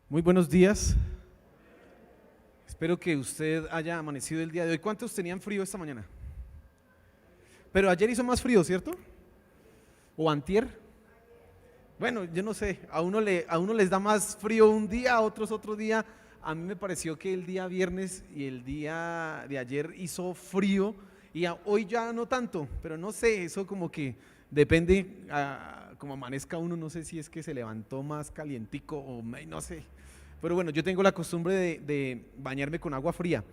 Muy buenos días. Espero que usted haya amanecido el día de hoy. ¿Cuántos tenían frío esta mañana? Pero ayer hizo más frío, ¿cierto? ¿O antier? Bueno, yo no sé. A uno les da más frío un día, a otros otro día. A mí me pareció que el día viernes y el día de ayer hizo frío y hoy ya no tanto. Pero no sé, eso como que depende, como amanezca uno. No sé si es que se levantó más calientico o no sé. Pero bueno, yo tengo la costumbre de bañarme con agua fría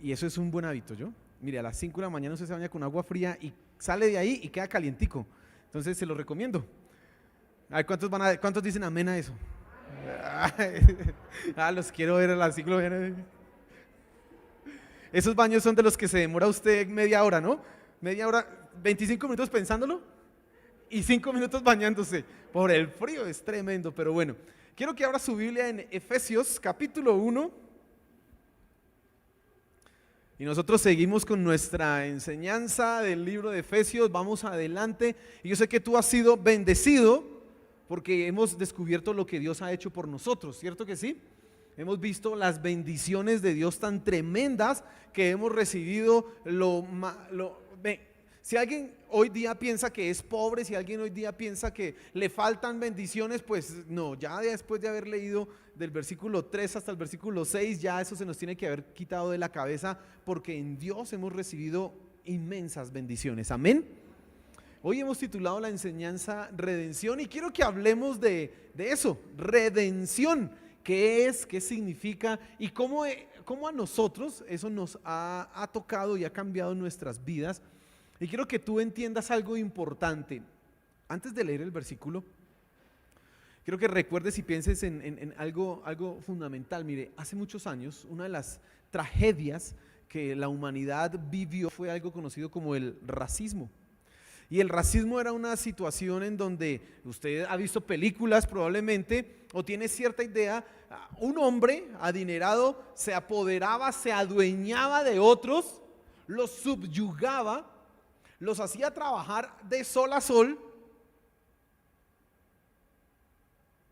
y eso es un buen hábito, ¿yo? Mire, a las 5 de la mañana usted se baña con agua fría y sale de ahí y queda calientico. Entonces se lo recomiendo. A ver, ¿cuántos dicen amén a eso? Los quiero ver a las 5 de la mañana. Esos baños son de los que se demora usted media hora, ¿no? Media hora, 25 minutos pensándolo y 5 minutos bañándose. Por el frío es tremendo, pero bueno. Quiero que abra su Biblia en Efesios capítulo 1 y nosotros seguimos con nuestra enseñanza del libro de Efesios, vamos adelante y yo sé que tú has sido bendecido porque hemos descubierto lo que Dios ha hecho por nosotros, ¿cierto que sí? Hemos visto las bendiciones de Dios tan tremendas que hemos recibido. Si alguien hoy día piensa que es pobre, si alguien hoy día piensa que le faltan bendiciones, pues no, ya después de haber leído del versículo 3 hasta el versículo 6, ya eso se nos tiene que haber quitado de la cabeza, porque en Dios hemos recibido inmensas bendiciones. Amén. Hoy hemos titulado la enseñanza Redención y quiero que hablemos de eso, redención. ¿Qué es? ¿Qué significa? Y cómo a nosotros eso nos ha tocado y ha cambiado nuestras vidas. Y quiero que tú entiendas algo importante. Antes de leer el versículo, quiero que recuerdes y pienses en algo fundamental. Mire, hace muchos años, una de las tragedias que la humanidad vivió fue algo conocido como el racismo. Y el racismo era una situación en donde usted ha visto películas probablemente o tiene cierta idea. Un hombre adinerado se apoderaba, se adueñaba de otros, los subyugaba, los hacía trabajar de sol a sol,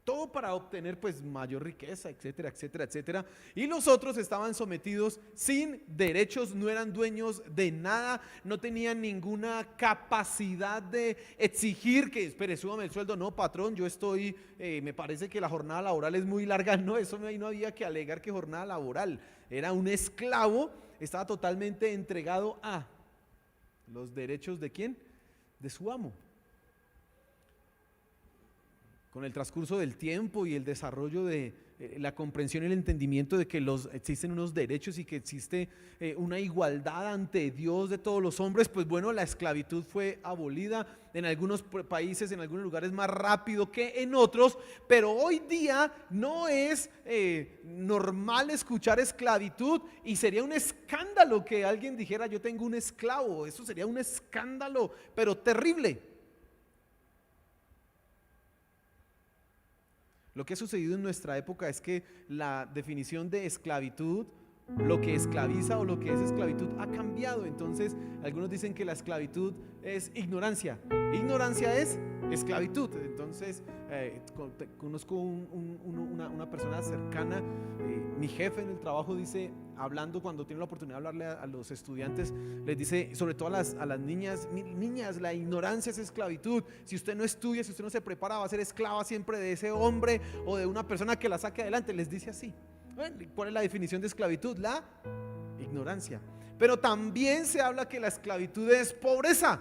todo para obtener pues mayor riqueza, etcétera, etcétera, etcétera. Y los otros estaban sometidos sin derechos, no eran dueños de nada, no tenían ninguna capacidad de exigir que, espere, súbame el sueldo. No, patrón, yo estoy, me parece que la jornada laboral es muy larga. No, eso ahí no había que alegar que jornada laboral. Era un esclavo, estaba totalmente entregado a los derechos ¿de quién? De su amo. Con el transcurso del tiempo y el desarrollo de la comprensión y el entendimiento de que existen unos derechos y que existe una igualdad ante Dios de todos los hombres, pues bueno, la esclavitud fue abolida en algunos países, en algunos lugares más rápido que en otros, pero hoy día no es normal escuchar esclavitud y sería un escándalo que alguien dijera yo tengo un esclavo. Eso sería un escándalo, pero terrible. Lo que ha sucedido en nuestra época es que la definición de esclavitud, lo que esclaviza o lo que es esclavitud ha cambiado. Entonces algunos dicen que la esclavitud es ignorancia. Ignorancia es esclavitud. Entonces conozco una persona cercana, mi jefe en el trabajo dice, hablando cuando tiene la oportunidad de hablarle a los estudiantes, les dice, sobre todo a las niñas, niñas, la ignorancia es esclavitud. Si usted no estudia, si usted no se prepara, va a ser esclava siempre de ese hombre o de una persona que la saque adelante. Les dice así. ¿Cuál es la definición de esclavitud? La ignorancia. Pero también se habla que la esclavitud es pobreza,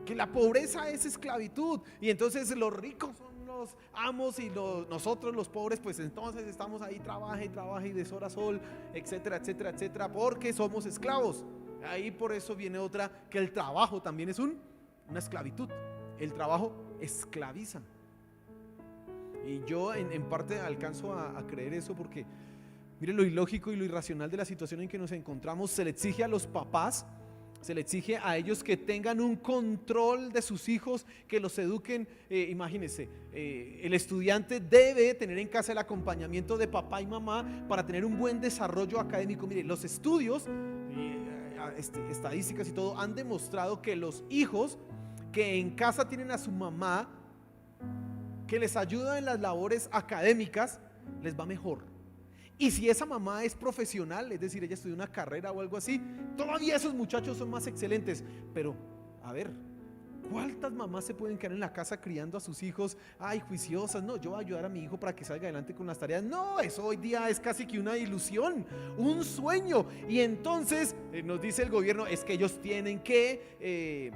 que la pobreza es esclavitud y entonces los ricos son los amos y nosotros los pobres pues entonces estamos ahí trabaja y de sol a sol, etcétera, etcétera, etcétera, porque somos esclavos. Ahí por eso viene otra, que el trabajo también es una esclavitud. El trabajo esclaviza. Y yo en parte alcanzo a creer eso porque mire lo ilógico y lo irracional de la situación en que nos encontramos. Se le exige a los papás, se le exige a ellos que tengan un control de sus hijos, que los eduquen. Imagínense, el estudiante debe tener en casa el acompañamiento de papá y mamá para tener un buen desarrollo académico. Mire, los estudios, estadísticas y todo han demostrado que los hijos que en casa tienen a su mamá que les ayuda en las labores académicas, les va mejor. Y si esa mamá es profesional, es decir, ella estudió una carrera o algo así, todavía esos muchachos son más excelentes. Pero, a ver, ¿cuántas mamás se pueden quedar en la casa criando a sus hijos? Ay, juiciosas, no, yo voy a ayudar a mi hijo para que salga adelante con las tareas. No, eso hoy día es casi que una ilusión, un sueño. Y entonces nos dice el gobierno, es que ellos tienen que...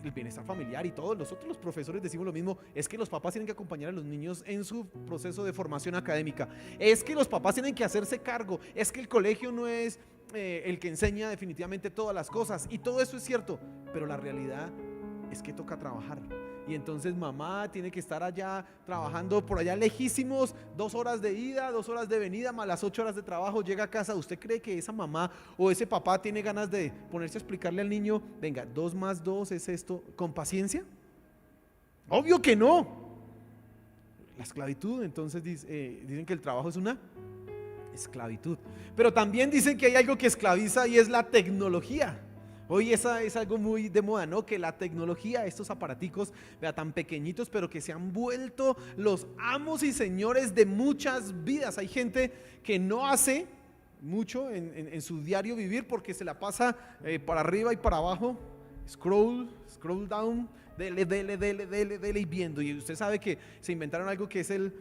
el bienestar familiar y todos nosotros los profesores decimos lo mismo, es que los papás tienen que acompañar a los niños en su proceso de formación académica, es que los papás tienen que hacerse cargo, es que el colegio no es el que enseña definitivamente todas las cosas, y todo eso es cierto, pero la realidad es que toca trabajar. Y entonces mamá tiene que estar allá trabajando por allá lejísimos, 2 horas de ida, 2 horas de venida, más las 8 horas de trabajo, llega a casa. ¿Usted cree que esa mamá o ese papá tiene ganas de ponerse a explicarle al niño, venga, 2 más 2 es esto, con paciencia? Obvio que no. La esclavitud, entonces dicen que el trabajo es una esclavitud, pero también dicen que hay algo que esclaviza y es la tecnología. Hoy esa es algo muy de moda, ¿no? Que la tecnología, estos aparaticos, vea, tan pequeñitos, pero que se han vuelto los amos y señores de muchas vidas. Hay gente que no hace mucho en su diario vivir porque se la pasa para arriba y para abajo, scroll down, dele y viendo. Y usted sabe que se inventaron algo que es el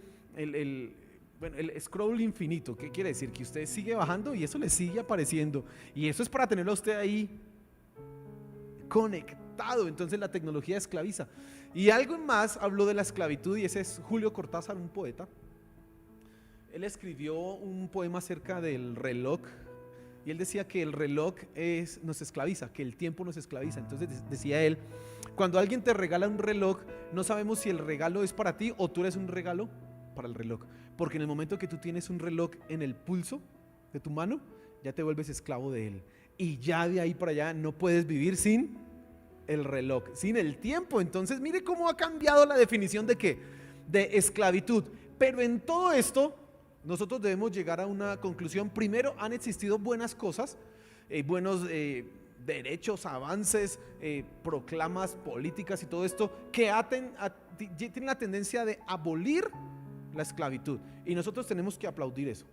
scroll infinito. ¿Qué quiere decir? Que usted sigue bajando y eso le sigue apareciendo. Y eso es para tenerlo a usted ahí conectado. Entonces la tecnología esclaviza. Y algo más habló de la esclavitud, y ese es Julio Cortázar, un poeta. Él escribió un poema acerca del reloj, y él decía que el reloj nos esclaviza, que el tiempo nos esclaviza. Entonces decía él, cuando alguien te regala un reloj, no sabemos si el regalo es para ti o tú eres un regalo para el reloj, porque en el momento que tú tienes un reloj en el pulso de tu mano, ya te vuelves esclavo de él. Y ya de ahí para allá no puedes vivir sin el reloj, sin el tiempo. Entonces mire cómo ha cambiado la definición de ¿qué? De esclavitud. Pero en todo esto nosotros debemos llegar a una conclusión. Primero, han existido buenas cosas, buenos derechos, avances, proclamas políticas y todo esto que tienen la tendencia de abolir la esclavitud, y nosotros tenemos que aplaudir eso.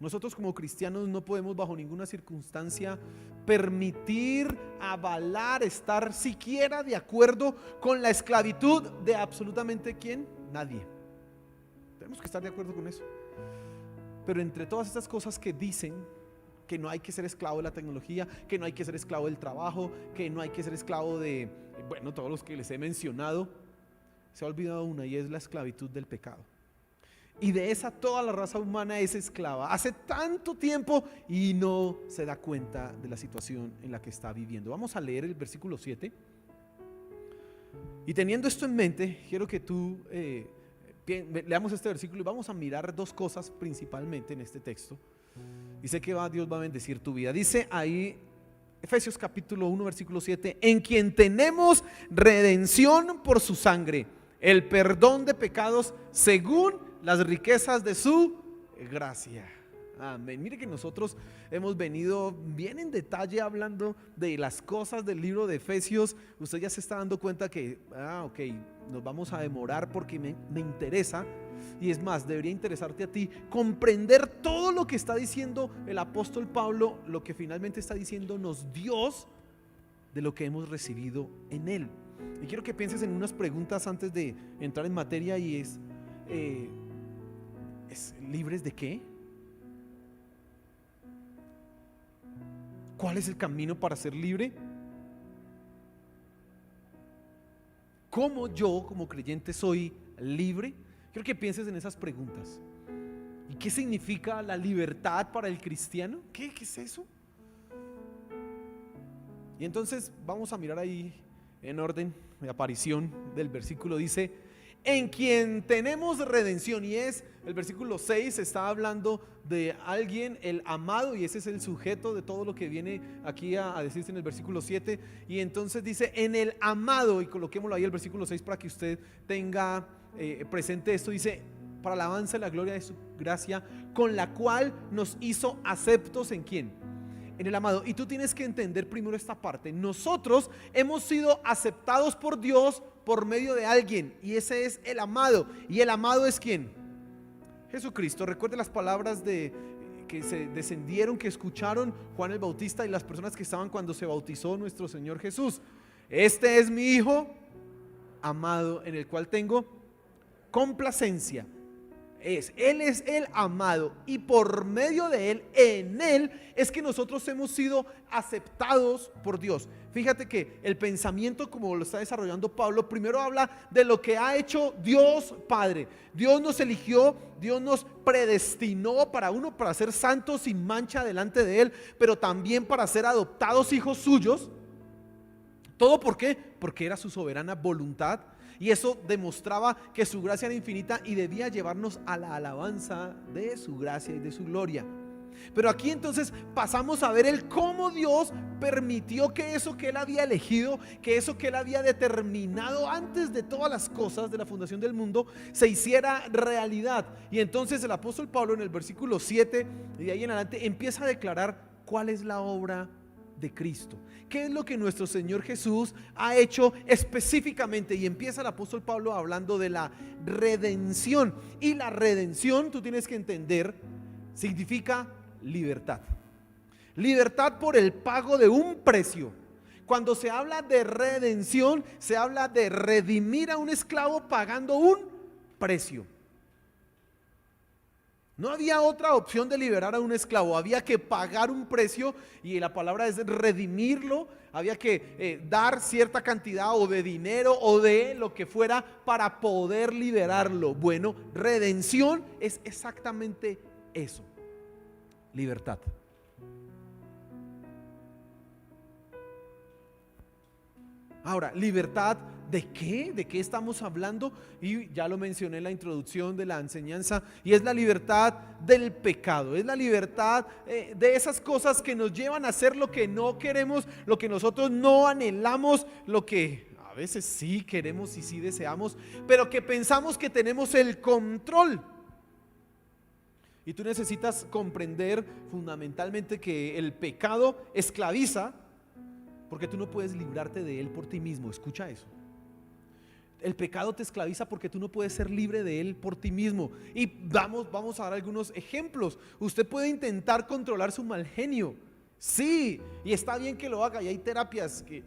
Nosotros como cristianos no podemos bajo ninguna circunstancia permitir, avalar, estar siquiera de acuerdo con la esclavitud de absolutamente ¿quién? Nadie. Tenemos que estar de acuerdo con eso. Pero entre todas estas cosas que dicen que no hay que ser esclavo de la tecnología, que no hay que ser esclavo del trabajo, que no hay que ser esclavo de, bueno, todos los que les he mencionado, se ha olvidado una, y es la esclavitud del pecado. Y de esa toda la raza humana es esclava hace tanto tiempo y no se da cuenta de la situación en la que está viviendo. Vamos a leer el versículo 7. Y teniendo esto en mente, quiero que tú leamos este versículo y vamos a mirar 2 cosas principalmente en este texto. Y sé que Dios va a bendecir tu vida. Dice ahí Efesios capítulo 1 versículo 7, en quien tenemos redención por su sangre, el perdón de pecados según las riquezas de su gracia. Amén. Mire que nosotros hemos venido bien en detalle hablando de las cosas del libro de Efesios. Usted ya se está dando cuenta que, ok, nos vamos a demorar porque me interesa. Y es más, debería interesarte a ti comprender todo lo que está diciendo el apóstol Pablo, lo que finalmente está diciéndonos Dios de lo que hemos recibido en él. Y quiero que pienses en unas preguntas antes de entrar en materia, y ¿es libres de qué? ¿Cuál es el camino para ser libre? ¿Cómo yo como creyente soy libre? Quiero que pienses en esas preguntas. ¿Y qué significa la libertad para el cristiano? ¿Qué es eso? Y entonces vamos a mirar ahí en orden de aparición del versículo. Dice, en quien tenemos redención, y es el versículo 6, está hablando de alguien, el amado, y ese es el sujeto de todo lo que viene aquí a decirse en el versículo 7. Y entonces dice, en el amado, y coloquémoslo ahí el versículo 6 para que usted tenga presente esto. Dice, para alabanza y la gloria de su gracia, con la cual nos hizo aceptos en ¿quién? en el amado. Y tú tienes que entender primero esta parte. Nosotros hemos sido aceptados por Dios por medio de alguien, y ese es el amado. ¿Y el amado es quién? Jesucristo. Recuerde las palabras que se descendieron, que escucharon Juan el Bautista y las personas que estaban cuando se bautizó nuestro Señor Jesús. Este es mi Hijo amado, en el cual tengo complacencia. Él es el amado, y por medio de Él, en Él es que nosotros hemos sido aceptados por Dios. Fíjate que el pensamiento, como lo está desarrollando Pablo, primero habla de lo que ha hecho Dios Padre. Dios nos eligió, Dios nos predestinó para ser santos sin mancha delante de Él, pero también para ser adoptados hijos suyos. ¿Todo por qué? Porque era su soberana voluntad. Y eso demostraba que su gracia era infinita y debía llevarnos a la alabanza de su gracia y de su gloria. Pero aquí entonces pasamos a ver el cómo Dios permitió que eso que Él había elegido, que eso que Él había determinado antes de todas las cosas de la fundación del mundo, se hiciera realidad. Y entonces el apóstol Pablo en el versículo 7 y de ahí en adelante empieza a declarar cuál es la obra de Cristo. ¿Qué es lo que nuestro Señor Jesús ha hecho específicamente? Y empieza el apóstol Pablo hablando de la redención. Y la redención, tú tienes que entender, significa libertad. Libertad por el pago de un precio. Cuando se habla de redención, se habla de redimir a un esclavo pagando un precio. No había otra opción de liberar a un esclavo, había que pagar un precio, y la palabra es redimirlo. Había que dar cierta cantidad o de dinero o de lo que fuera para poder liberarlo. Bueno, redención es exactamente eso, libertad. Ahora, libertad ¿de qué? ¿De qué estamos hablando? Y ya lo mencioné en la introducción de la enseñanza, y es la libertad del pecado, es la libertad de esas cosas que nos llevan a hacer lo que no queremos, lo que nosotros no anhelamos, lo que a veces sí queremos y sí deseamos, pero que pensamos que tenemos el control. Y tú necesitas comprender fundamentalmente que el pecado esclaviza, porque tú no puedes librarte de él por ti mismo. Escucha eso. El pecado te esclaviza porque tú no puedes ser libre de él por ti mismo. Y vamos a dar algunos ejemplos. Usted puede intentar controlar su mal genio. Sí, y está bien que lo haga. Y hay terapias que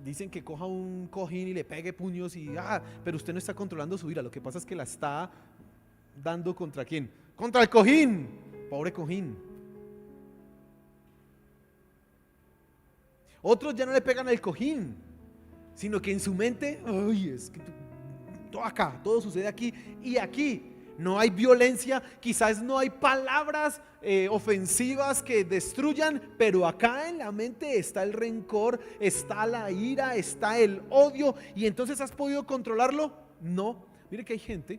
dicen que coja un cojín y le pegue puños pero usted no está controlando su ira. Lo que pasa es que la está dando ¿contra quién? Contra el cojín. Pobre cojín. Otros ya no le pegan al cojín, sino que en su mente, es que todo acá, todo sucede aquí y aquí. No hay violencia, quizás no hay palabras ofensivas que destruyan, pero acá en la mente está el rencor, está la ira, está el odio. ¿Y entonces has podido controlarlo? No. Mire que hay gente,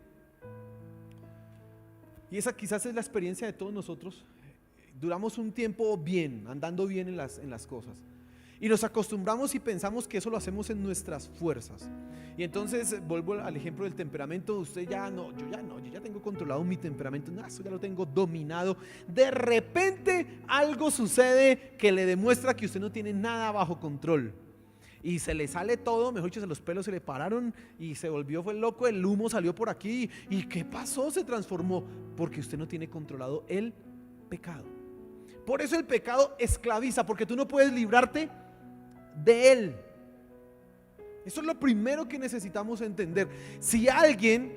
y esa quizás es la experiencia de todos nosotros. Duramos un tiempo bien, andando bien en las cosas, y nos acostumbramos y pensamos que eso lo hacemos en nuestras fuerzas. Y entonces vuelvo al ejemplo del temperamento. Usted yo ya tengo controlado mi temperamento, eso ya lo tengo dominado. De repente algo sucede que le demuestra que usted no tiene nada bajo control, y se le sale todo, mejor dicho, los pelos se le pararon y se fue loco, el humo salió por aquí. ¿Y qué pasó? Se transformó porque usted no tiene controlado el pecado. Por eso el pecado esclaviza, porque tú no puedes librarte de él. Eso es lo primero que necesitamos entender. Si alguien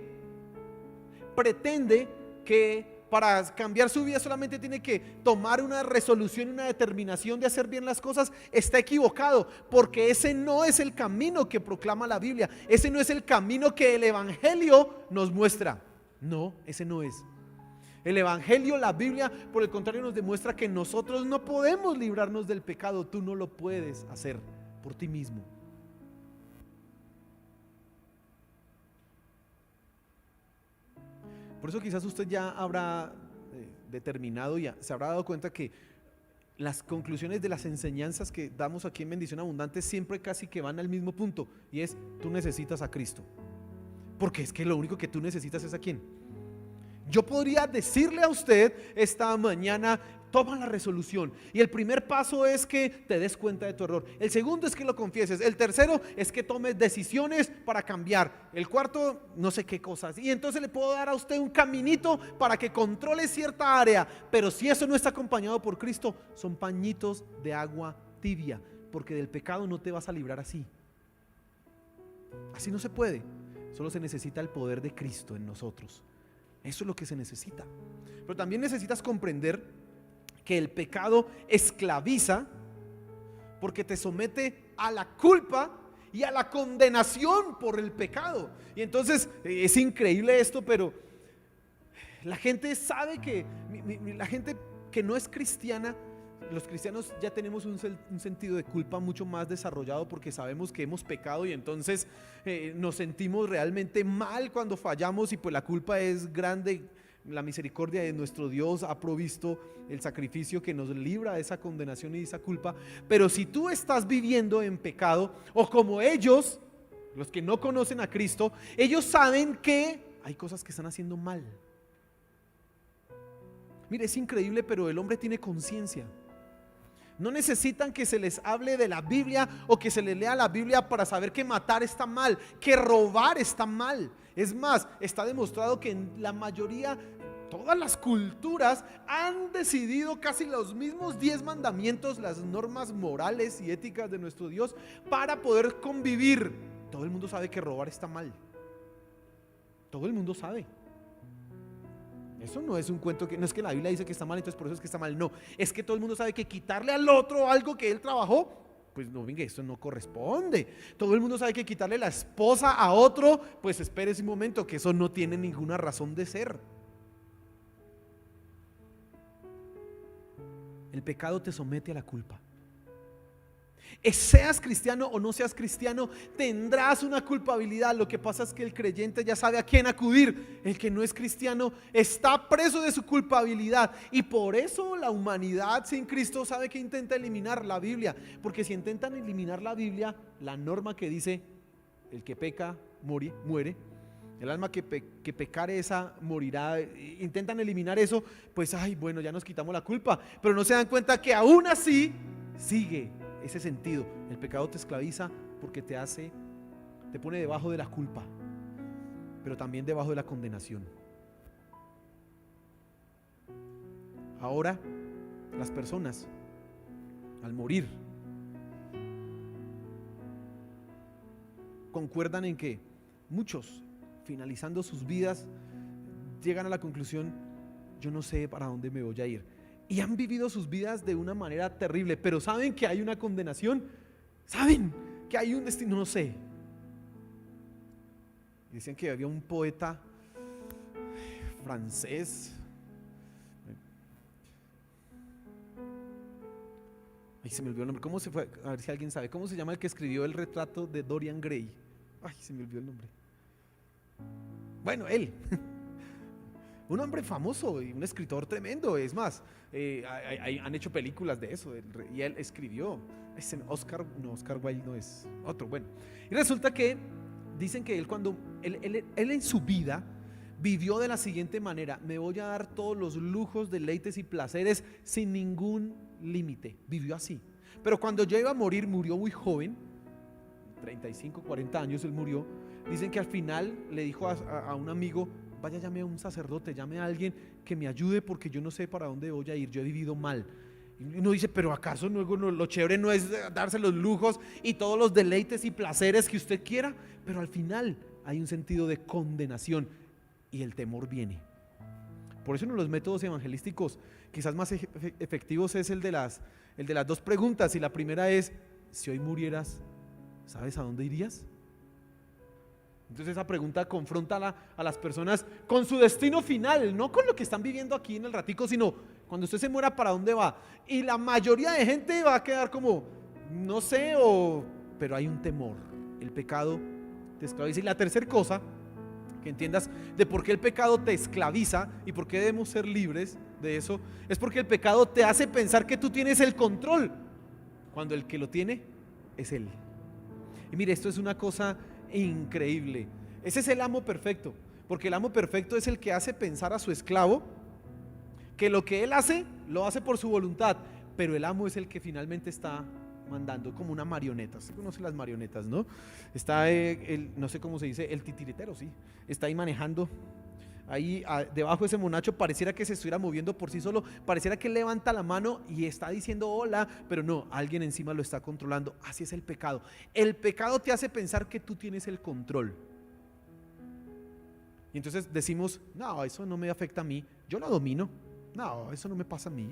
pretende que para cambiar su vida solamente tiene que tomar una resolución, una determinación de hacer bien las cosas, está equivocado, porque ese no es el camino que proclama la Biblia. Ese no es el camino que el Evangelio nos muestra. No, ese no es. El Evangelio, la Biblia, por el contrario, nos demuestra que nosotros no podemos librarnos del pecado. Tú no lo puedes hacer por ti mismo. Por eso quizás usted ya habrá determinado, ya se habrá dado cuenta que las conclusiones de las enseñanzas que damos aquí en Bendición Abundante siempre casi que van al mismo punto, y es: tú necesitas a Cristo. Porque es que lo único que tú necesitas es ¿a quién? Yo podría decirle a usted esta mañana: toma la resolución. Y el primer paso es que te des cuenta de tu error. El segundo es que lo confieses. El tercero es que tomes decisiones para cambiar. El cuarto, no sé qué cosas. Y entonces le puedo dar a usted un caminito para que controle cierta área. Pero si eso no está acompañado por Cristo, son pañitos de agua tibia, porque del pecado no te vas a librar así. Así no se puede. Solo se necesita el poder de Cristo en nosotros. Eso es lo que se necesita. Pero también necesitas comprender que el pecado esclaviza, porque te somete a la culpa y a la condenación por el pecado. Y entonces es increíble esto, pero la gente sabe que la gente que no es cristiana, los cristianos ya tenemos un sentido de culpa mucho más desarrollado, porque sabemos que hemos pecado y entonces nos sentimos realmente mal cuando fallamos, y pues la culpa es grande. La misericordia de nuestro Dios ha provisto el sacrificio que nos libra de esa condenación y de esa culpa. Pero si tú estás viviendo en pecado, o como ellos, los que no conocen a Cristo, ellos saben que hay cosas que están haciendo mal. Mire, es increíble, pero el hombre tiene conciencia. No necesitan que se les hable de la Biblia o que se les lea la Biblia para saber que matar está mal, que robar está mal. Es más, está demostrado que en la mayoría, todas las culturas han decidido casi los mismos 10 mandamientos, las normas morales y éticas de nuestro Dios, para poder convivir. Todo el mundo sabe que robar está mal. Todo el mundo sabe. Eso no es un cuento, que no es que la Biblia dice que está mal, entonces por eso es que está mal. No, es que todo el mundo sabe que quitarle al otro algo que él trabajó, pues no, venga, eso no corresponde. Todo el mundo sabe que quitarle la esposa a otro, pues espérese un momento, que eso no tiene ninguna razón de ser. El pecado te somete a la culpa. Seas cristiano o no seas cristiano, tendrás una culpabilidad. Lo que pasa es que el creyente ya sabe a quién acudir. El que no es cristiano está preso de su culpabilidad, y por eso la humanidad sin Cristo sabe que intenta eliminar la Biblia, porque si intentan eliminar la Biblia, la norma que dice el que peca muere, el alma que pecare esa morirá, intentan eliminar eso, pues ay, bueno, ya nos quitamos la culpa, pero no se dan cuenta que aún así sigue ese sentido. El pecado te esclaviza porque te pone debajo de la culpa, pero también debajo de la condenación. Ahora, las personas al morir concuerdan en que muchos, finalizando sus vidas, llegan a la conclusión: yo no sé para dónde me voy a ir. Y han vivido sus vidas de una manera terrible, pero saben que hay una condenación, saben que hay un destino, no sé. Dicen que había un poeta francés, ay, se me olvidó el nombre. ¿Cómo se fue? A ver si alguien sabe cómo se llama el que escribió el retrato de Dorian Gray. Ay, se me olvidó el nombre. Bueno, él un hombre famoso y un escritor tremendo. Es más, han hecho películas de eso, y él escribió. Oscar Wilde no es otro. Bueno, y resulta que dicen que él en su vida vivió de la siguiente manera: me voy a dar todos los lujos, deleites y placeres sin ningún límite. Vivió así. Pero cuando ya iba a morir, murió muy joven, 35, 40 años él murió. Dicen que al final le dijo a un amigo: vaya, llame a un sacerdote, llame a alguien que me ayude, porque yo no sé para dónde voy a ir, yo he vivido mal. Y uno dice: pero ¿acaso lo chévere no es darse los lujos y todos los deleites y placeres que usted quiera? Pero al final hay un sentido de condenación y el temor viene. Por eso uno de los métodos evangelísticos quizás más efectivos es el de las 2 preguntas. Y la primera es: si hoy murieras, ¿sabes a dónde irías? Entonces esa pregunta confronta a las personas con su destino final, no con lo que están viviendo aquí en el ratico, sino cuando usted se muera, ¿para dónde va? Y la mayoría de gente va a quedar como, no sé, pero hay un temor. El pecado te esclaviza. Y la tercera cosa, que entiendas de por qué el pecado te esclaviza y por qué debemos ser libres de eso, es porque el pecado te hace pensar que tú tienes el control, cuando el que lo tiene es Él. Y mire, esto es una cosa increíble. Ese es el amo perfecto. Porque el amo perfecto es el que hace pensar a su esclavo que lo que él hace, lo hace por su voluntad, pero el amo es el que finalmente está mandando, como una marioneta. ¿Usted conoce las marionetas, no? Está no sé cómo se dice, el titiritero, sí. Está ahí manejando. Ahí debajo de ese monacho pareciera que se estuviera moviendo por sí solo, pareciera que levanta la mano y está diciendo hola, pero no, alguien encima lo está controlando. Así es el pecado. El pecado te hace pensar que tú tienes el control. Y entonces decimos, no, eso no me afecta a mí, yo lo domino. No, eso no me pasa a mí.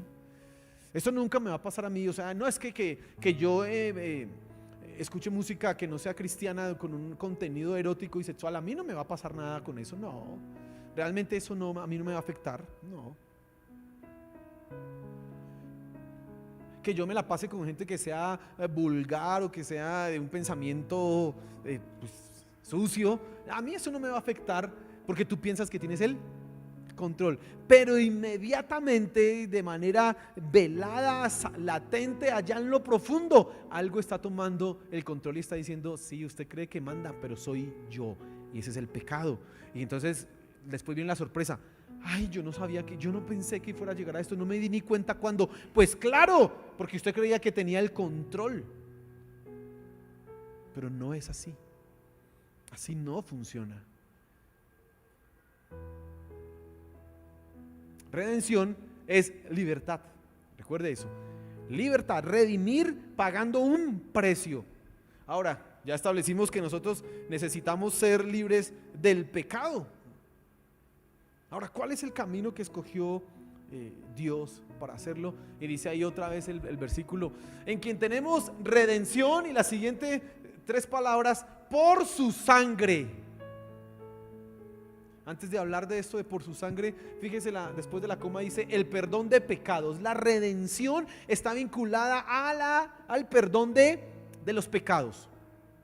Eso nunca me va a pasar a mí. O sea, no es que yo escuche música que no sea cristiana con un contenido erótico y sexual. A mí no me va a pasar nada con eso. No, realmente eso no, a mí no me va a afectar. No. Que yo me la pase con gente que sea vulgar o que sea de un pensamiento pues, sucio. A mí eso no me va a afectar porque tú piensas que tienes el control, pero inmediatamente, de manera velada, latente, allá en lo profundo, algo está tomando el control y está diciendo, sí, usted cree que manda, pero soy yo, y ese es el pecado. Y entonces después viene la sorpresa, ay, yo no sabía, yo no pensé que fuera a llegar a esto, no me di ni cuenta cuando, pues claro, porque usted creía que tenía el control, pero no es así no funciona. Redención es libertad. Recuerde eso. Libertad, redimir pagando un precio. Ahora, ya establecimos que nosotros necesitamos ser libres del pecado. Ahora, ¿cuál es el camino que escogió Dios para hacerlo? Y dice ahí otra vez el versículo, en quien tenemos redención, y las siguientes 3 palabras, por su sangre. Antes de hablar de esto de por su sangre, fíjese, después de la coma dice el perdón de pecados. La redención está vinculada al perdón de los pecados.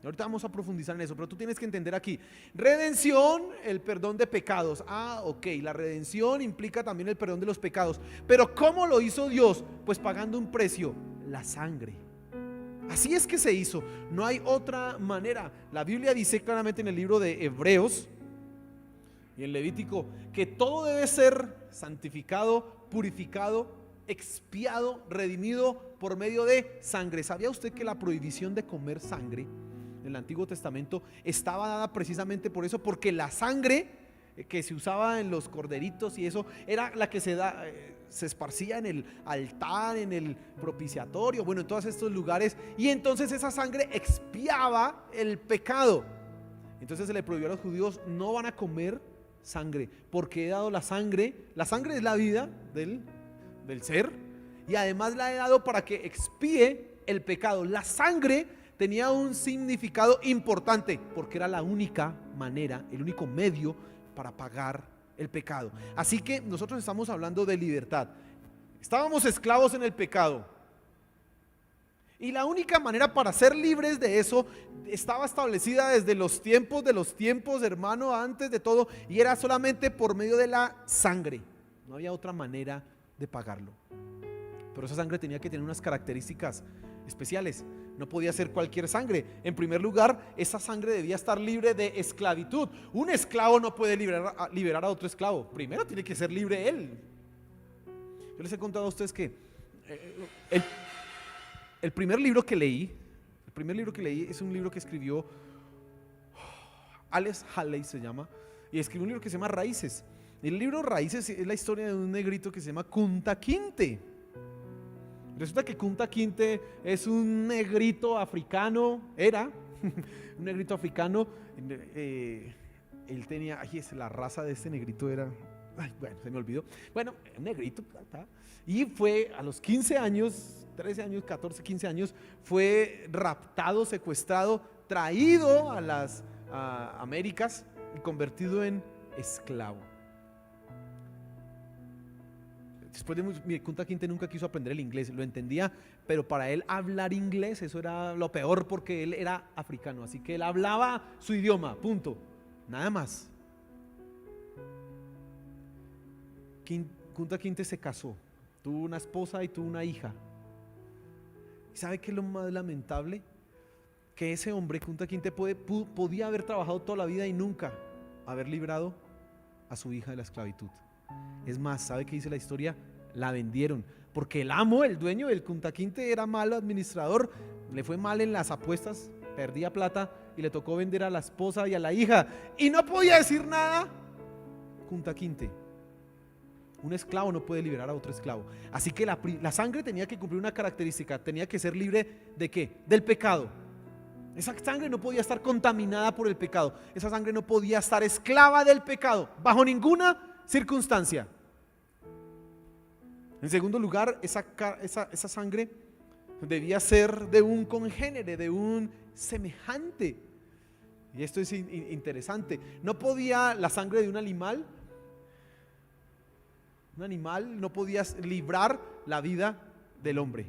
Ahorita vamos a profundizar en eso, pero tú tienes que entender aquí, redención, el perdón de pecados. Ok, la redención implica también el perdón de los pecados. Pero ¿cómo lo hizo Dios? Pues pagando un precio, la sangre. Así es que se hizo, no hay otra manera. La Biblia dice claramente en el libro de Hebreos y en Levítico que todo debe ser santificado, purificado, expiado, redimido por medio de sangre. ¿Sabía usted que la prohibición de comer sangre en el Antiguo Testamento estaba dada precisamente por eso? Porque la sangre que se usaba en los corderitos y eso era la que se esparcía en el altar, en el propiciatorio, bueno, en todos estos lugares, y entonces esa sangre expiaba el pecado. Entonces se le prohibió a los judíos, no van a comer sangre, porque he dado la sangre es la vida del ser, y además la he dado para que expíe el pecado. La sangre tenía un significado importante, porque era la única manera, el único medio para pagar el pecado. Así que nosotros estamos hablando de libertad. Estábamos esclavos en el pecado, y la única manera para ser libres de eso estaba establecida desde los tiempos, hermano, antes de todo, y era solamente por medio de la sangre. No había otra manera de pagarlo. Pero esa sangre tenía que tener unas características especiales. No podía ser cualquier sangre. En primer lugar, esa sangre debía estar libre de esclavitud. Un esclavo no puede liberar a otro esclavo. Primero tiene que ser libre él. Yo les he contado a ustedes que el primer libro que leí es un libro que escribió Alex Haley, se llama, y escribió un libro que se llama Raíces. El libro Raíces es la historia de un negrito que se llama Kunta Kinte. Resulta que Kunta Kinte es un negrito africano, era un negrito africano. Él tenía, la raza de este negrito era, bueno, se me olvidó. Bueno, un negrito, y fue a los 15 años, 13 años, 14, 15 años, fue raptado, secuestrado, traído a las Américas y convertido en esclavo. Después de Kunta Kinte nunca quiso aprender el inglés, lo entendía, pero para él hablar inglés, eso era lo peor, porque él era africano, así que él hablaba su idioma, punto, nada más. Kunta Kinte se casó, tuvo una esposa y tuvo una hija. ¿Y sabe qué es lo más lamentable? Que ese hombre, Kunta Kinte, podía haber trabajado toda la vida y nunca haber librado a su hija de la esclavitud. Es más, ¿sabe qué dice la historia? La vendieron, porque el amo, el dueño del Kunta Kinte, era malo administrador, le fue mal en las apuestas, perdía plata y le tocó vender a la esposa y a la hija, y no podía decir nada. Kunta Kinte. Un esclavo no puede liberar a otro esclavo. Así que la sangre tenía que cumplir una característica, tenía que ser libre ¿de qué? Del pecado. Esa sangre no podía estar contaminada por el pecado. Esa sangre no podía estar esclava del pecado, bajo ninguna circunstancia. En segundo lugar, esa sangre debía ser de un congénere, de un semejante. Y esto es interesante. No podía la sangre de un animal no podía librar la vida del hombre.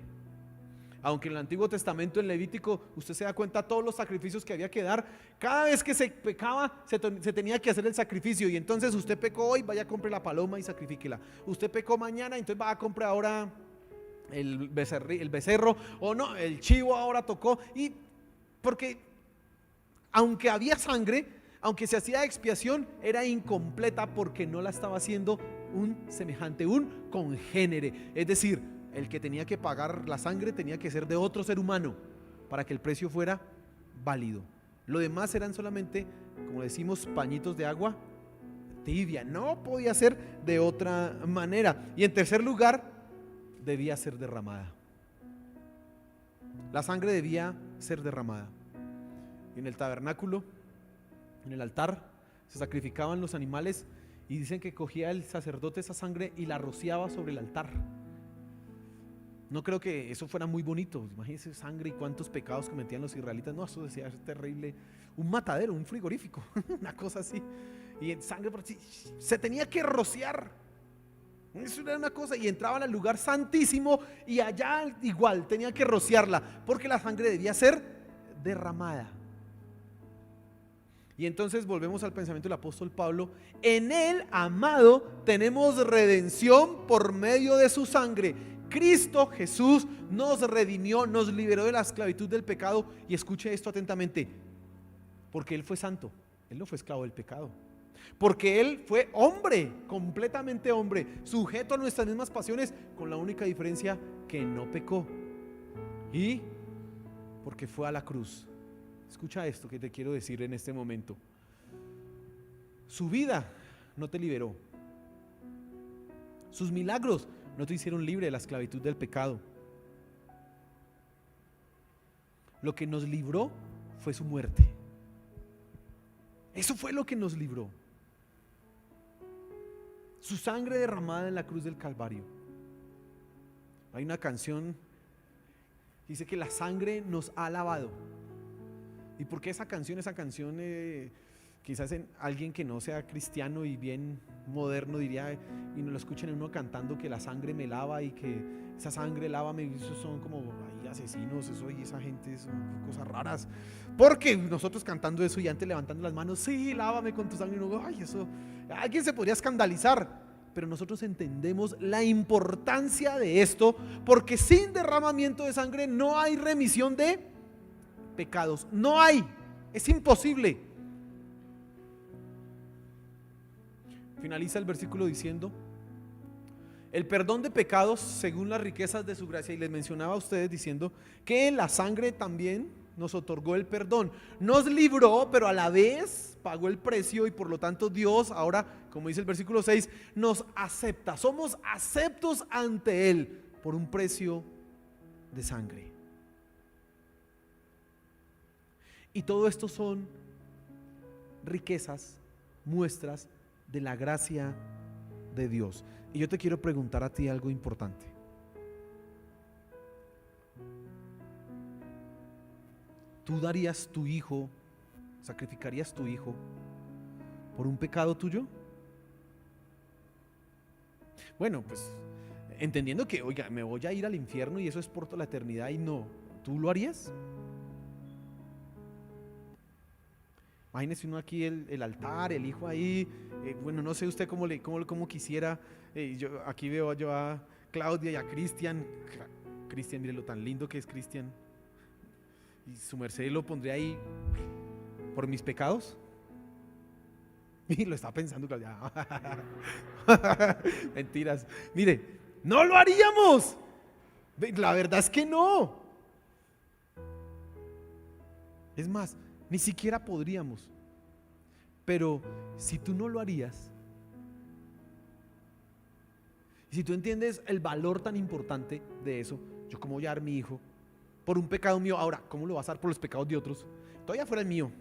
Aunque en el Antiguo Testamento, en Levítico, usted se da cuenta todos los sacrificios que había que dar. Cada vez que se pecaba, se tenía que hacer el sacrificio. Y entonces usted pecó hoy, vaya a comprar la paloma y sacrifíquela. Usted pecó mañana, entonces va a comprar ahora el becerro, o no, el chivo ahora tocó. Y porque aunque había sangre, aunque se hacía expiación, era incompleta porque no la estaba haciendo un semejante, un congénere. Es decir, el que tenía que pagar la sangre tenía que ser de otro ser humano para que el precio fuera válido. Lo demás eran solamente, como decimos, pañitos de agua tibia. No podía ser de otra manera. Y en tercer lugar, debía ser derramada. La sangre debía ser derramada. En el tabernáculo, en el altar, se sacrificaban los animales y dicen que cogía el sacerdote esa sangre y la rociaba sobre el altar. No creo que eso fuera muy bonito. Imagínense sangre y cuántos pecados cometían los israelitas. No, eso decía, es terrible. Un matadero, un frigorífico, una cosa así. Y en sangre por así, se tenía que rociar. Eso era una cosa. Y entraban al lugar santísimo y allá igual tenía que rociarla, porque la sangre debía ser derramada. Y entonces volvemos al pensamiento del apóstol Pablo. En él, amado, tenemos redención por medio de su sangre. Cristo Jesús nos redimió, nos liberó de la esclavitud del pecado. Y escuche esto atentamente, porque Él fue santo, Él no fue esclavo del pecado. Porque Él fue hombre, completamente hombre, sujeto a nuestras mismas pasiones, con la única diferencia que no pecó. Y porque fue a la cruz. Escucha esto que te quiero decir en este momento. Su vida no te liberó. Sus milagros no te hicieron libre de la esclavitud del pecado. Lo que nos libró fue su muerte. Eso fue lo que nos libró. Su sangre derramada en la cruz del Calvario. Hay una canción que dice que la sangre nos ha lavado. ¿Y por qué esa canción? Quizás en alguien que no sea cristiano y bien moderno diría, y nos lo escuchen uno cantando que la sangre me lava y que esa sangre lávame. Esos son como asesinos, eso y esa gente son cosas raras. Porque nosotros cantando eso y antes levantando las manos, sí, lávame con tu sangre. Y uno, eso, alguien se podría escandalizar. Pero nosotros entendemos la importancia de esto, porque sin derramamiento de sangre no hay remisión de pecados. No hay, es imposible. Finaliza el versículo diciendo: el perdón de pecados según las riquezas de su gracia. Y les mencionaba a ustedes diciendo que la sangre también nos otorgó el perdón. Nos libró, pero a la vez pagó el precio, y por lo tanto Dios ahora, como dice el versículo 6, nos acepta. Somos aceptos ante Él por un precio de sangre. Y todo esto son riquezas, muestras de la gracia de Dios. Y yo te quiero preguntar a ti algo importante. ¿Tú darías tu hijo, sacrificarías tu hijo por un pecado tuyo? Bueno, pues entendiendo que, oiga, me voy a ir al infierno y eso es por toda la eternidad, y no, ¿tú lo harías? Imagínese uno aquí el altar, el hijo ahí, bueno, no sé usted cómo quisiera. Yo aquí veo yo a Claudia y a Cristian. Cristian, mire lo tan lindo que es Cristian. Y su merced lo pondría ahí por mis pecados. Y lo está pensando, Claudia. Mentiras. Mire, no lo haríamos. La verdad es que no. Es más, ni siquiera podríamos. Pero si tú no lo harías, y si tú entiendes el valor tan importante de eso, yo cómo voy a dar mi hijo por un pecado mío, ahora, ¿cómo lo vas a dar por los pecados de otros? Todavía fuera el mío,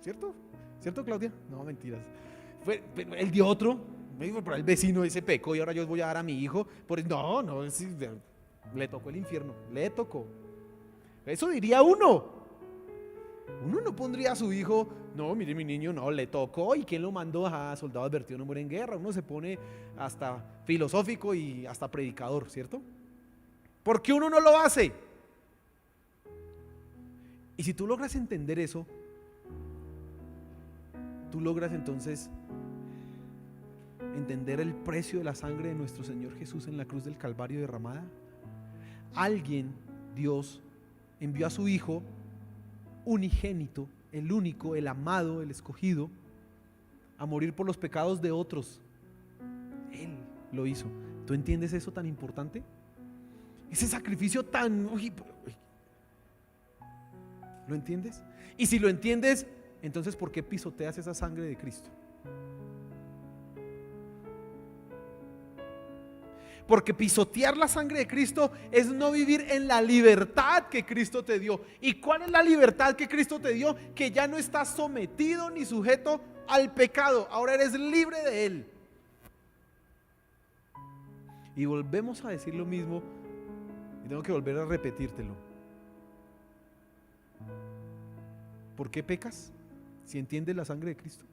¿cierto? ¿Cierto, Claudia? No, mentiras. Fue el de otro, me dijo, por el vecino ese pecó y ahora yo voy a dar a mi hijo. No, le tocó el infierno, le tocó. Eso diría uno. Uno no pondría a su hijo, no, mire mi niño, no, le tocó, ¿y quién lo mandó? Soldado advertido no muere en guerra. Uno se pone hasta filosófico y hasta predicador, ¿cierto? ¿Por qué uno no lo hace? Y si tú logras entender eso, tú logras entonces entender el precio de la sangre de nuestro Señor Jesús en la cruz del Calvario derramada. Alguien, Dios, envió a su Hijo unigénito, el único, el amado, el escogido, a morir por los pecados de otros. Él lo hizo. ¿Tú entiendes eso tan importante? Ese sacrificio tan... ¿Lo entiendes? Y si lo entiendes, entonces ¿por qué pisoteas esa sangre de Cristo? Porque pisotear la sangre de Cristo es no vivir en la libertad que Cristo te dio. ¿Y cuál es la libertad que Cristo te dio? Que ya no estás sometido ni sujeto al pecado. Ahora eres libre de él. Y volvemos a decir lo mismo. Y tengo que volver a repetírtelo. ¿Por qué pecas? Si entiendes la sangre de Cristo.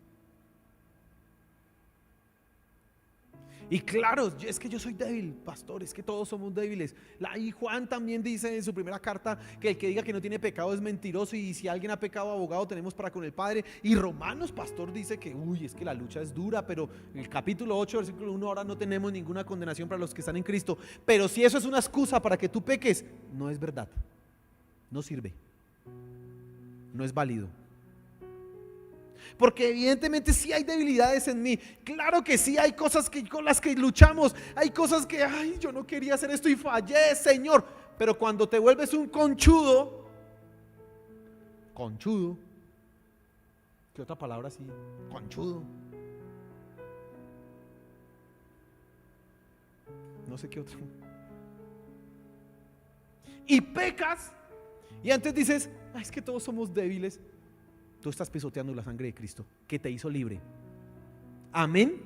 Y claro, es que yo soy débil, pastor, es que todos somos débiles. Y Juan también dice en su primera carta que el que diga que no tiene pecado es mentiroso, y si alguien ha pecado, abogado tenemos para con el Padre. Y Romanos, pastor, dice que es que la lucha es dura, pero en el capítulo 8, versículo 1, ahora no tenemos ninguna condenación para los que están en Cristo. Pero si eso es una excusa para que tú peques, no es verdad, no sirve, no es válido. Porque evidentemente sí hay debilidades en mí. Claro que sí hay cosas con las que luchamos. Hay cosas que, yo no quería hacer esto y fallé, Señor. Pero cuando te vuelves un conchudo, ¿qué otra palabra así? Conchudo. No sé qué otro. Y pecas. Y antes dices, es que todos somos débiles. Tú estás pisoteando la sangre de Cristo, que te hizo libre. Amén.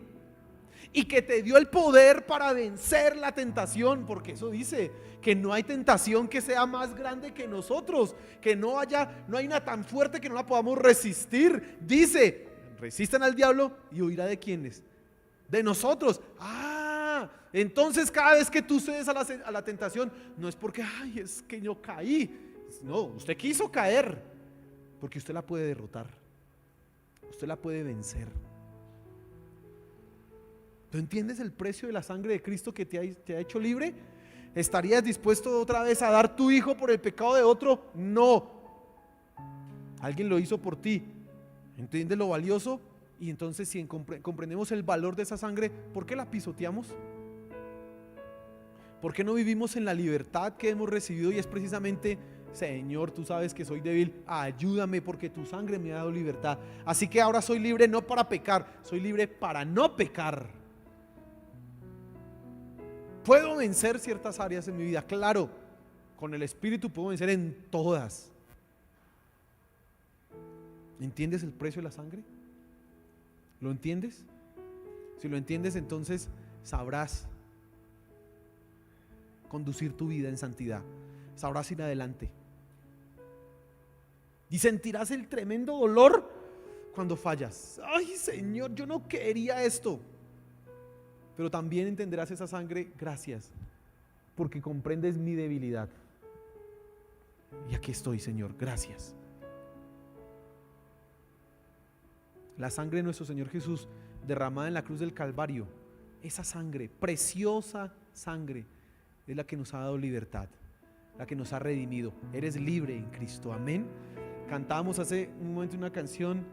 Y que te dio el poder para vencer la tentación, porque eso dice que no hay tentación que sea más grande que nosotros, que no hay una tan fuerte que no la podamos resistir. Dice, resistan al diablo y huirá de quienes, de nosotros. Entonces cada vez que tú cedes a la tentación, no es porque es que yo caí. No, usted quiso caer. Porque usted la puede derrotar, usted la puede vencer. ¿Tú entiendes el precio de la sangre de Cristo que te ha hecho libre? ¿Estarías dispuesto otra vez a dar tu hijo por el pecado de otro? No. Alguien lo hizo por ti. ¿Entiendes lo valioso? Y entonces si comprendemos el valor de esa sangre, ¿por qué la pisoteamos? ¿Por qué no vivimos en la libertad que hemos recibido? Y es precisamente: Señor, tú sabes que soy débil, ayúdame porque tu sangre me ha dado libertad. Así que ahora soy libre no para pecar, soy libre para no pecar. Puedo vencer ciertas áreas en mi vida, claro, con el Espíritu puedo vencer en todas. ¿Entiendes el precio de la sangre? ¿Lo entiendes? Si lo entiendes, entonces sabrás conducir tu vida en santidad, sabrás ir adelante. Y sentirás el tremendo dolor cuando fallas. Señor, yo no quería esto. Pero también entenderás esa sangre, gracias, porque comprendes mi debilidad. Y aquí estoy, Señor, gracias. La sangre de nuestro Señor Jesús derramada en la cruz del Calvario, esa sangre, preciosa sangre, es la que nos ha dado libertad, la que nos ha redimido. Eres libre en Cristo, amén. Cantábamos hace un momento una canción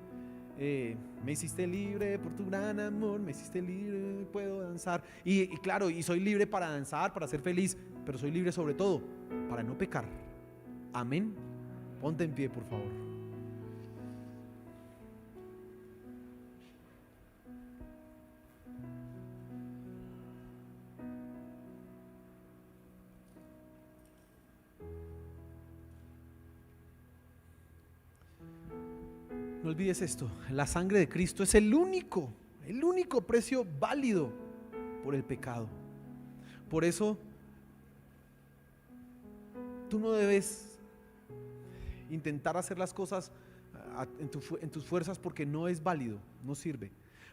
me hiciste libre por tu gran amor, me hiciste libre, puedo danzar. Y claro, y soy libre para danzar, para ser feliz, pero soy libre sobre todo para no pecar. Amén. Ponte en pie, por favor. No olvides esto, la sangre de Cristo es el único precio válido por el pecado. Por eso tú no debes intentar hacer las cosas en tus fuerzas, porque no es válido, no sirve.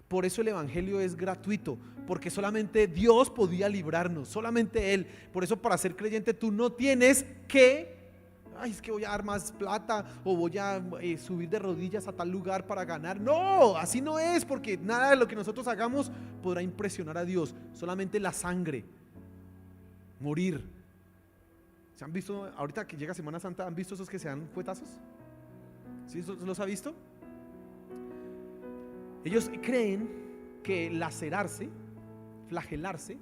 Por eso el evangelio es gratuito, porque solamente Dios podía librarnos, solamente Él. Por eso, para ser creyente tú no tienes que es que voy a dar más plata o voy a subir de rodillas a tal lugar para ganar. No, así no es, porque nada de lo que nosotros hagamos podrá impresionar a Dios. Solamente la sangre, morir. ¿Se han visto, ahorita que llega Semana Santa, han visto esos que se dan fuetazos? ¿Sí los ha visto? Ellos creen que lacerarse, flagelarse,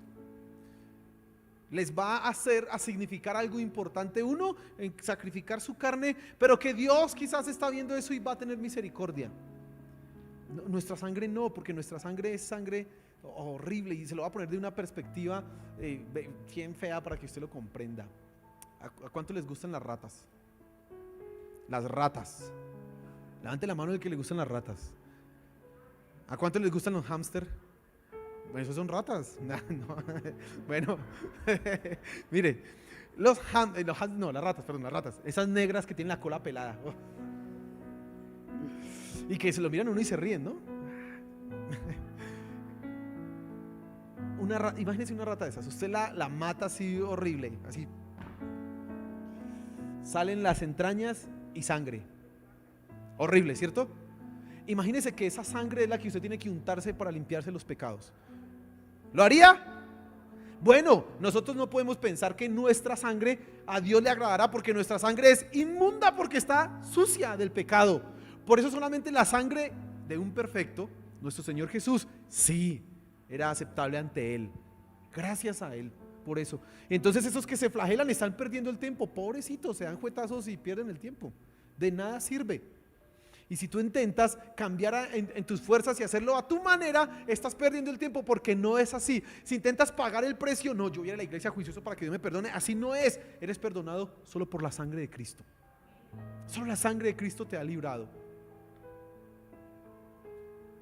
les va a significar algo importante. Uno, en sacrificar su carne, pero que Dios quizás está viendo eso y va a tener misericordia. Nuestra sangre no, porque nuestra sangre es sangre horrible, y se lo va a poner de una perspectiva bien fea para que usted lo comprenda. ¿A cuánto les gustan las ratas? Las ratas. Levante la mano el que le gustan las ratas. ¿A cuánto les gustan los hámster? Bueno, esos son ratas. No. Bueno, mire, las ratas, esas negras que tienen la cola pelada, y que se lo miran a uno y se ríen, ¿no? Imagínese una rata de esas, usted la mata así horrible, así salen las entrañas y sangre, horrible, ¿cierto? Imagínese que esa sangre es la que usted tiene que untarse para limpiarse los pecados. ¿Lo haría? Bueno, nosotros no podemos pensar que nuestra sangre a Dios le agradará, porque nuestra sangre es inmunda, porque está sucia del pecado. Por eso solamente la sangre de un perfecto, nuestro Señor Jesús, sí, era aceptable ante Él. Gracias a Él, por eso. Entonces esos que se flagelan están perdiendo el tiempo, pobrecitos, se dan juetazos y pierden el tiempo. De nada sirve. Y si tú intentas cambiar en tus fuerzas y hacerlo a tu manera, estás perdiendo el tiempo, porque no es así. Si intentas pagar el precio, no, yo voy a la iglesia juicioso para que Dios me perdone, así no es. Eres perdonado solo por la sangre de Cristo. Solo la sangre de Cristo te ha librado.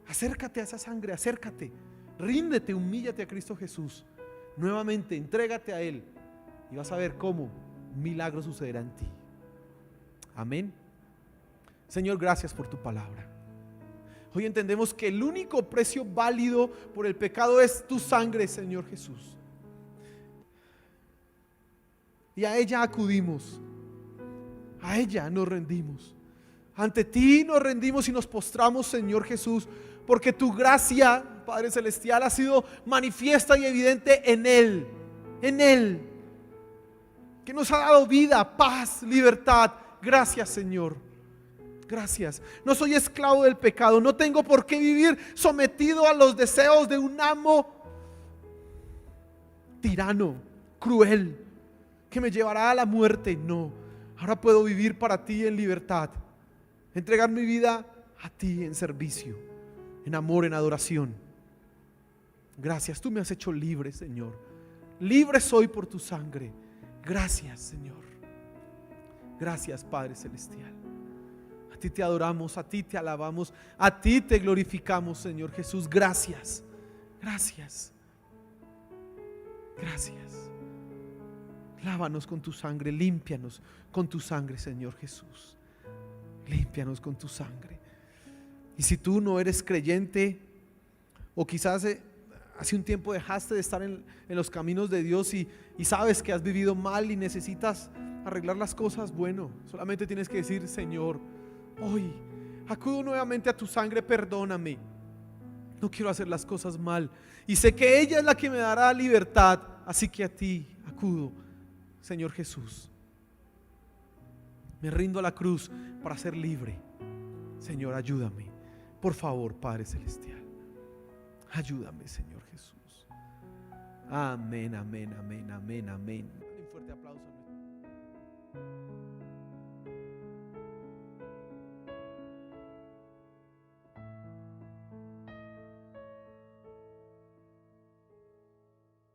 Acércate a esa sangre, acércate, ríndete, humíllate a Cristo Jesús. Nuevamente, entrégate a Él y vas a ver cómo un milagro sucederá en ti. Amén. Señor, gracias por tu palabra. Hoy entendemos que el único precio válido por el pecado es tu sangre, Señor Jesús. Y a ella acudimos, a ella nos rendimos. Ante ti nos rendimos y nos postramos, Señor Jesús, porque tu gracia, Padre Celestial, ha sido manifiesta y evidente en Él, que nos ha dado vida, paz, libertad. Gracias, Señor. Gracias. No soy esclavo del pecado. No tengo por qué vivir sometido a los deseos de un amo tirano, cruel, que me llevará a la muerte. No. Ahora puedo vivir para ti en libertad. Entregar mi vida a ti en servicio, en amor, en adoración. Gracias. Tú me has hecho libre, Señor. Libre soy por tu sangre. Gracias, Señor. Gracias, Padre Celestial. A ti te adoramos, a ti te alabamos, a ti te glorificamos, Señor Jesús. Gracias, gracias, gracias. Lávanos con tu sangre, límpianos con tu sangre, Señor Jesús. Límpianos con tu sangre. Y si tú no eres creyente, o quizás hace un tiempo dejaste de estar en los caminos de Dios y sabes que has vivido mal y necesitas arreglar las cosas, bueno, solamente tienes que decir: Señor, hoy acudo nuevamente a tu sangre, perdóname. No quiero hacer las cosas mal y sé que ella es la que me dará libertad, así que a ti acudo, Señor Jesús. Me rindo a la cruz para ser libre. Señor, ayúdame. Por favor, Padre Celestial, ayúdame, Señor Jesús. Amén, amén, amén, amén, amén. Un fuerte aplauso.